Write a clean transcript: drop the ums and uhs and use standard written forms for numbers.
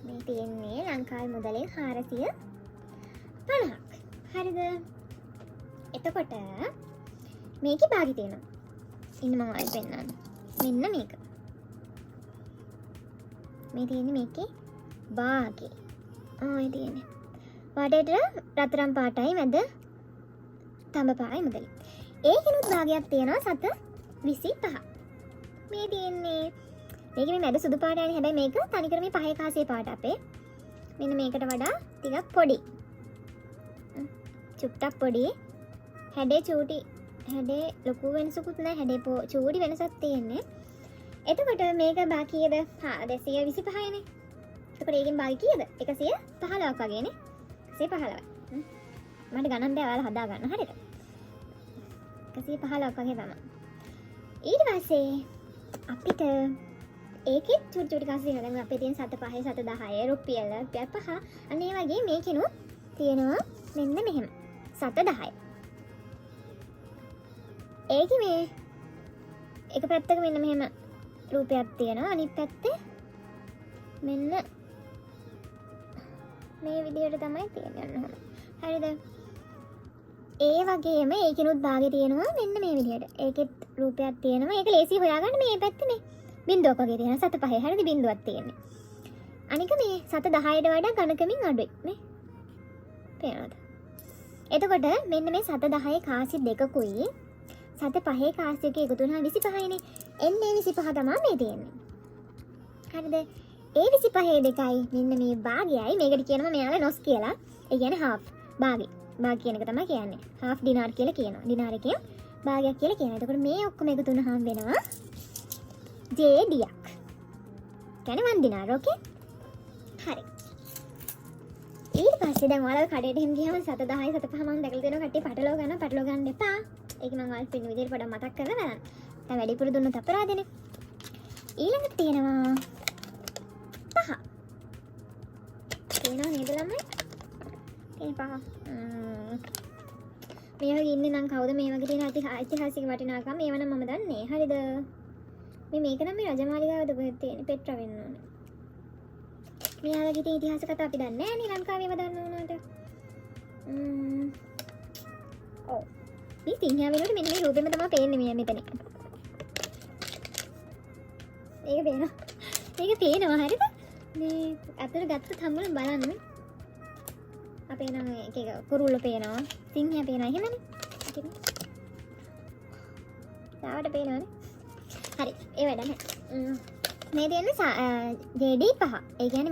මේ තියෙන්නේ ලංකාවේ මුදලෙන් 450ක්. හරිද? එතකොට මේකේ භාගය තියෙනවා. ඉන්න මම ඔයාලට පෙන්නන්න. මෙන්න මේක. මේ තියෙන්නේ මේකේ භාගය. ඔය තියෙන්නේ. වටේට රත්තරන් පාටයි මැද තඹ පායි මුදලයි. ඒකිනුත් භාගයක් තියෙනවා 725. මේ තියෙන්නේ මේක මේ මැද සුදු පාටයි. හැබැයි මේක තනිකර මේ පහේ කාසියේ පාට අපේ. මෙන්න මේකට වඩා ටිකක් පොඩි. චුට්ටක් පොඩි. හැඩේ චූටි. හැඩේ ලොකු වෙනසකුත් නැහැ. හැඩේ චූටි වෙනසක් තියෙන්නේ. එතකොට මේක භාග කීයද? 225 නේ. එතකොට ඒකෙන් භාග කීයද? 115ක් වගේනේ. 115යි. මට ගණන් බෑ ඔයාලා හදා ගන්න. හරිද? 115ක් වගේ තමයි. ඊට පස්සේ අපිට ඒකෙත් චුටි චුටි කාසි තියෙනවා. දැන් අපේ තියෙන 7 5 7 10 රුපියල් 5. අන්න ඒ වගේ මේකෙනුත් තියෙනවා මෙන්න මෙහෙම. 7 10. ඒකේ මේ එක පැත්තක මෙන්න මෙහෙම රූපයක් තියෙනවා. අනිත් පැත්තේ මෙන්න මේ විදිහට තමයි තියෙන්නේ. හරිද? ඒ වගේම ඒකිනුත් භාගය තියෙනවා මෙන්න මේ විදිහට. ඒකෙත් රූපයක් තියෙනවා. ඒක ලේසි හොයාගන්න මේ පැත්තේ මේ බිංදුවක් වගේ තියෙනවා. 7 5 හරිද බිංදුවක් තියෙන්නේ. අනික මේ 7 10ට වඩා ඝනකමින් අඩුයි නේ. පේනවද? එතකොට මෙන්න මේ 7 10 කාසි දෙකකුයි 7 5 කාසි එක එකතු වුණා 25නේ. එන්නේ 25 තමයි මේ තියෙන්නේ. හරිද? ඒ 25 දෙකයි මෙන්න මේ භාගයයි මේකට කියනවා මෙයාලා නොස් කියලා. ඒ කියන්නේ half භාගය. භාග කියන එක තමයි කියන්නේ. half dinar කියලා කියනවා. dinar එකේ භාගයක් කියලා කියනවා. එතකොට මේ ඔක්කොම එකතු වුණාම වෙනවා JD-ක්. කියන්නේ 1 dinar. ඕකේ? හරි. ඊට පස්සේ දැන් ඔයාලා කඩේට එහෙම ගියාම 7 10 7 5 මම දැකලා තියෙනවා කට්ටිය පටලව ගන්න එපා. ඒක මම ඔයාලට පින්න විදිහට පොඩ්ඩක් මතක් කරලා බලන්න. දැන් වැඩිපුර දුන්නොත් අපරාධනේ. ඊළඟට තියෙනවා 5. තියෙනවා නේද ළමයි? තියෙන 5. මේ වගේ ඉන්නේ නම් කවුද මේ වගේ තියෙන ඓතිහාසික වටිනාකම් මේව නම් මම දන්නේ. හරිද? මේක නම් මේ රජමාලිගාවද කොහෙද තියෙන්නේ? පෙට්‍රා වෙන්න ඕනේ. මෙයාලගේ තියෙන ඉතිහාස කතා අපි දන්නේ නැහැ නේ ලංකාවේව දන්න උනාට. ඔව්. මේ සිංහයා වෙනුවට මෙන්න මේ රූපෙම තමයි පේන්නේ මේ මෙතන. මේක පේනවා. මේක පේනවා හරිද? මේ අතට ගත්තත් හම්බුන බලන්න. අපේ නම් එක කුරුල්ල පේනවා. සිංහයා පේනවා එහෙමනේ. තාවට පේනවනේ. හරි. ඒ වැඩ නැහැ. මේ දෙන්නේ JD 5. ඒ කියන්නේ